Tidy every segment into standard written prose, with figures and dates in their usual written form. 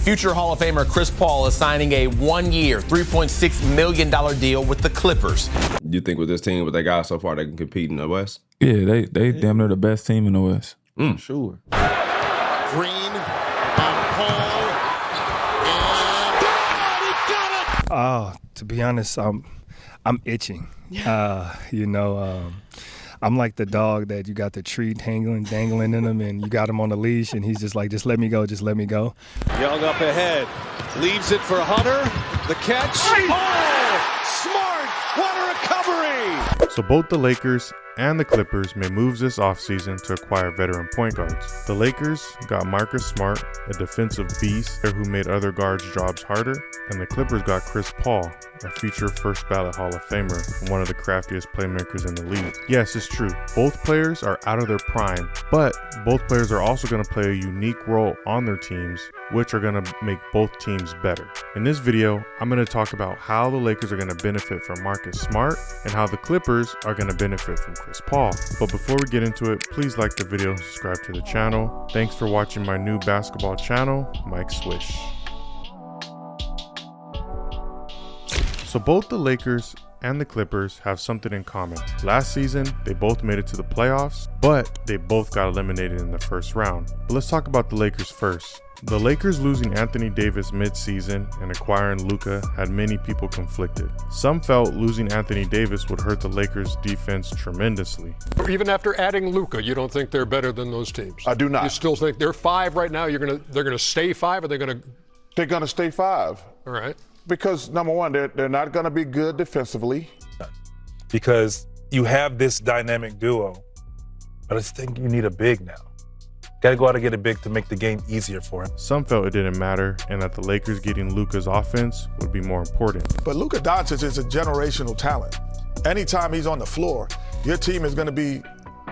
Future Hall of Famer Chris Paul is signing a one-year, $3.6 million deal with the Clippers. You think with this team, what they got so far, they can compete in the West? Yeah, they damn near the best team in the West. Sure. Green on Paul. And he got it! To be honest, I'm itching. I'm like the dog that you got the treat dangling in him, and you got him on the leash, and he's just like, just let me go, just let me go. Young up ahead, leaves it for Hunter. The catch. Oh, Smart! What a recovery! So both the Lakers and the Clippers made moves this offseason to acquire veteran point guards. The Lakers got Marcus Smart, a defensive beast who made other guards' jobs harder, and the Clippers got Chris Paul, a future first ballot Hall of Famer and one of the craftiest playmakers in the league. Yes, it's true. Both players are out of their prime, but both players are also going to play a unique role on their teams, which are going to make both teams better. In this video, I'm going to talk about how the Lakers are going to benefit from Marcus Smart and how the Clippers are going to benefit from Chris Paul. But before we get into it, please like the video and subscribe to the channel. Thanks for watching my new basketball channel, Mike Swish. So both the Lakers and the Clippers have something in common. Last season, they both made it to the playoffs, but they both got eliminated in the first round. But let's talk about the Lakers first. The Lakers losing Anthony Davis mid-season and acquiring Luka had many people conflicted. Some felt losing Anthony Davis would hurt the Lakers' defense tremendously. Even after adding Luka, you don't think they're better than those teams? I do not. You still think they're 5 right now? They're gonna stay 5, or they're gonna stay 5. All right. Because number one, they're not gonna be good defensively. Because you have this dynamic duo, but I just think you need a big now. Got to go out and get a big to make the game easier for him. Some felt it didn't matter and that the Lakers getting Luka's offense would be more important. But Luka Doncic is a generational talent. Anytime he's on the floor, your team is going to be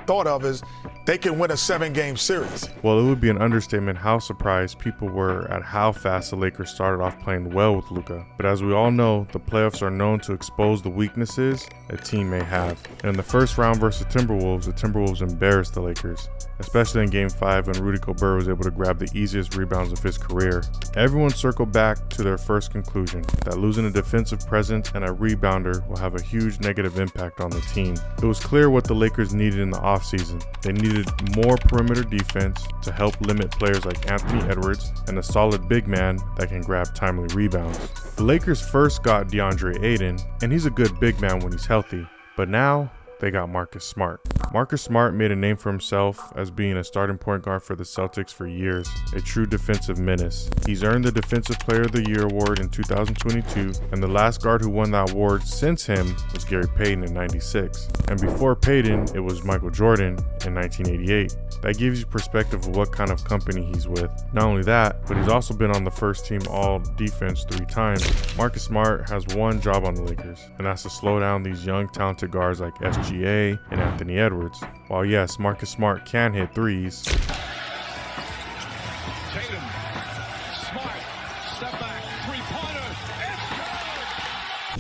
thought of as they can win a 7-game series. Well, it would be an understatement how surprised people were at how fast the Lakers started off playing well with Luka. But as we all know, the playoffs are known to expose the weaknesses a team may have. And in the first round versus the Timberwolves embarrassed the Lakers, especially in Game 5 when Rudy Gobert was able to grab the easiest rebounds of his career. Everyone circled back to their first conclusion, that losing a defensive presence and a rebounder will have a huge negative impact on the team. It was clear what the Lakers needed in the offseason. They needed more perimeter defense to help limit players like Anthony Edwards and a solid big man that can grab timely rebounds. The Lakers first got DeAndre Ayton, and he's a good big man when he's healthy, but now they got Marcus Smart. Marcus Smart made a name for himself as being a starting point guard for the Celtics for years, a true defensive menace. He's earned the Defensive Player of the Year award in 2022, and the last guard who won that award since him was Gary Payton in '96. And before Payton, it was Michael Jordan in 1988. That gives you perspective of what kind of company he's with. Not only that, but he's also been on the first team all defense 3 times. Marcus Smart has one job on the Lakers, and that's to slow down these young talented guards like SGA and Anthony Edwards. While yes, Marcus Smart can hit threes, Tatum. Smart. Step back. 3-pointer.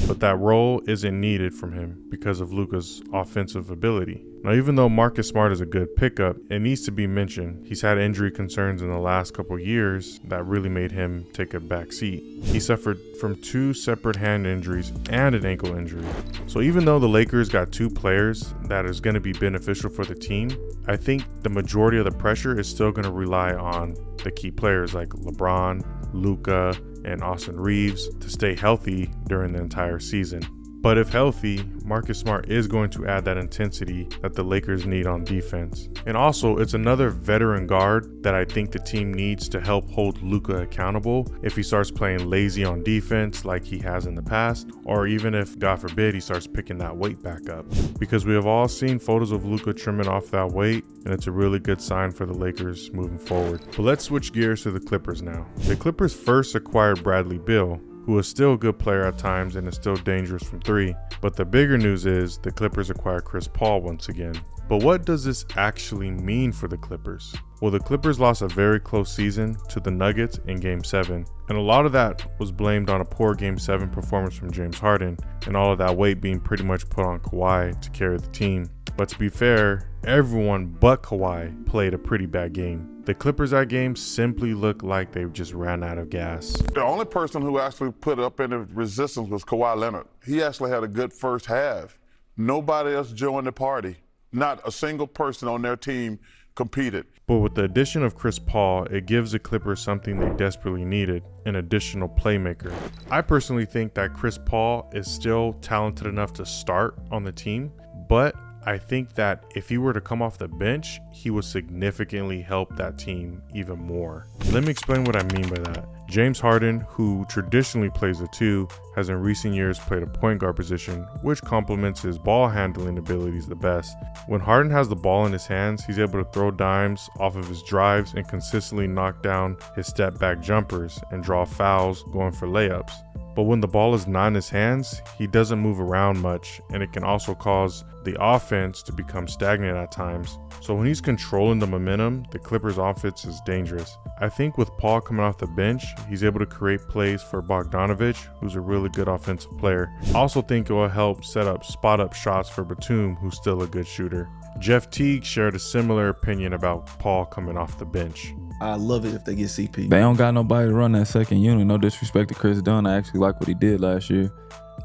but that role isn't needed from him because of Luka's offensive ability. Now, even though Marcus Smart is a good pickup, it needs to be mentioned he's had injury concerns in the last couple years that really made him take a back seat. He suffered from 2 separate hand injuries and an ankle injury. So even though the Lakers got 2 players that is going to be beneficial for the team, I think the majority of the pressure is still going to rely on the key players like LeBron, Luka, and Austin Reeves to stay healthy during the entire season. But if healthy, Marcus Smart is going to add that intensity that the Lakers need on defense. And also, it's another veteran guard that I think the team needs to help hold Luka accountable if he starts playing lazy on defense like he has in the past, or even if, God forbid, he starts picking that weight back up. Because we have all seen photos of Luka trimming off that weight, and it's a really good sign for the Lakers moving forward. But let's switch gears to the Clippers now. The Clippers first acquired Bradley Beal, who is still a good player at times and is still dangerous from 3. But the bigger news is the Clippers acquire Chris Paul once again. But what does this actually mean for the Clippers? Well, the Clippers lost a very close season to the Nuggets in Game 7. And a lot of that was blamed on a poor Game 7 performance from James Harden, and all of that weight being pretty much put on Kawhi to carry the team. But to be fair, everyone but Kawhi played a pretty bad game. The Clippers that game simply looked like they just ran out of gas. The only person who actually put up any resistance was Kawhi Leonard. He actually had a good first half. Nobody else joined the party. Not a single person on their team competed. But with the addition of Chris Paul, it gives the Clippers something they desperately needed, an additional playmaker. I personally think that Chris Paul is still talented enough to start on the team, but I think that if he were to come off the bench, he would significantly help that team even more. Let me explain what I mean by that. James Harden, who traditionally plays a 2, has in recent years played a point guard position, which complements his ball handling abilities the best. When Harden has the ball in his hands, he's able to throw dimes off of his drives and consistently knock down his step back jumpers and draw fouls going for layups. But when the ball is not in his hands, he doesn't move around much, and it can also cause the offense to become stagnant at times. So when he's controlling the momentum, the Clippers offense is dangerous. I think with Paul coming off the bench, he's able to create plays for Bogdanovic, who's a really good offensive player. I also think it will help set up spot-up shots for Batum, who's still a good shooter. Jeff Teague shared a similar opinion about Paul coming off the bench. I love it if they get CP. They don't got nobody to run that second unit. No disrespect to Chris Dunn. I actually like what he did last year.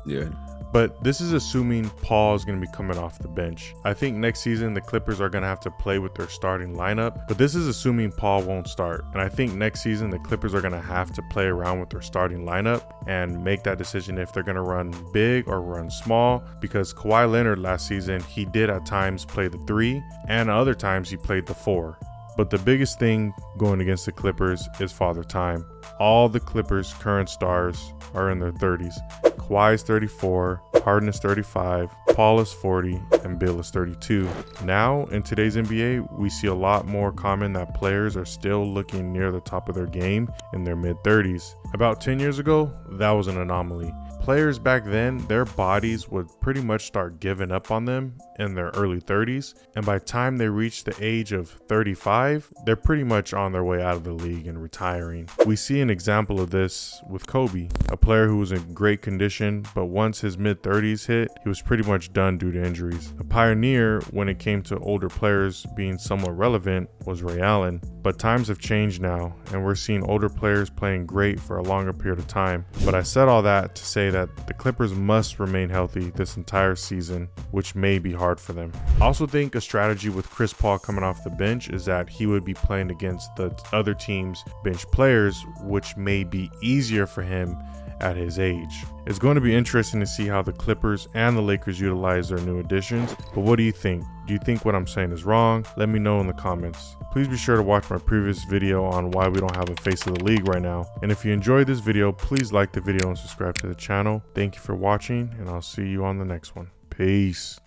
Yeah. But this is assuming Paul is going to be coming off the bench. I think next season the Clippers are going to have to play with their starting lineup, but this is assuming Paul won't start. And I think next season the Clippers are going to have to play around with their starting lineup and make that decision if they're going to run big or run small, because Kawhi Leonard last season, he did at times play the 3 and other times he played the 4. But the biggest thing going against the Clippers is Father Time. All the Clippers' current stars are in their 30s. Kawhi is 34, Harden is 35, Paul is 40, and Bill is 32. Now, in today's NBA, we see a lot more common that players are still looking near the top of their game in their mid-30s. About 10 years ago, that was an anomaly. Players back then, their bodies would pretty much start giving up on them in their early 30s, and by the time they reach the age of 35, they're pretty much on their way out of the league and retiring. We see an example of this with Kobe, a player who was in great condition, but once his mid-30s hit, he was pretty much done due to injuries. A pioneer when it came to older players being somewhat relevant was Ray Allen, but times have changed now, and we're seeing older players playing great for a longer period of time. But I said all that to say that the Clippers must remain healthy this entire season, which may be hard for them. I also think a strategy with Chris Paul coming off the bench is that he would be playing against the other team's bench players, which may be easier for him at his age. It's going to be interesting to see how the Clippers and the Lakers utilize their new additions, but what do you think? Do you think what I'm saying is wrong? Let me know in the comments. Please be sure to watch my previous video on why we don't have a face of the league right now. And if you enjoyed this video, please like the video and subscribe to the channel. Thank you for watching, and I'll see you on the next one. Peace.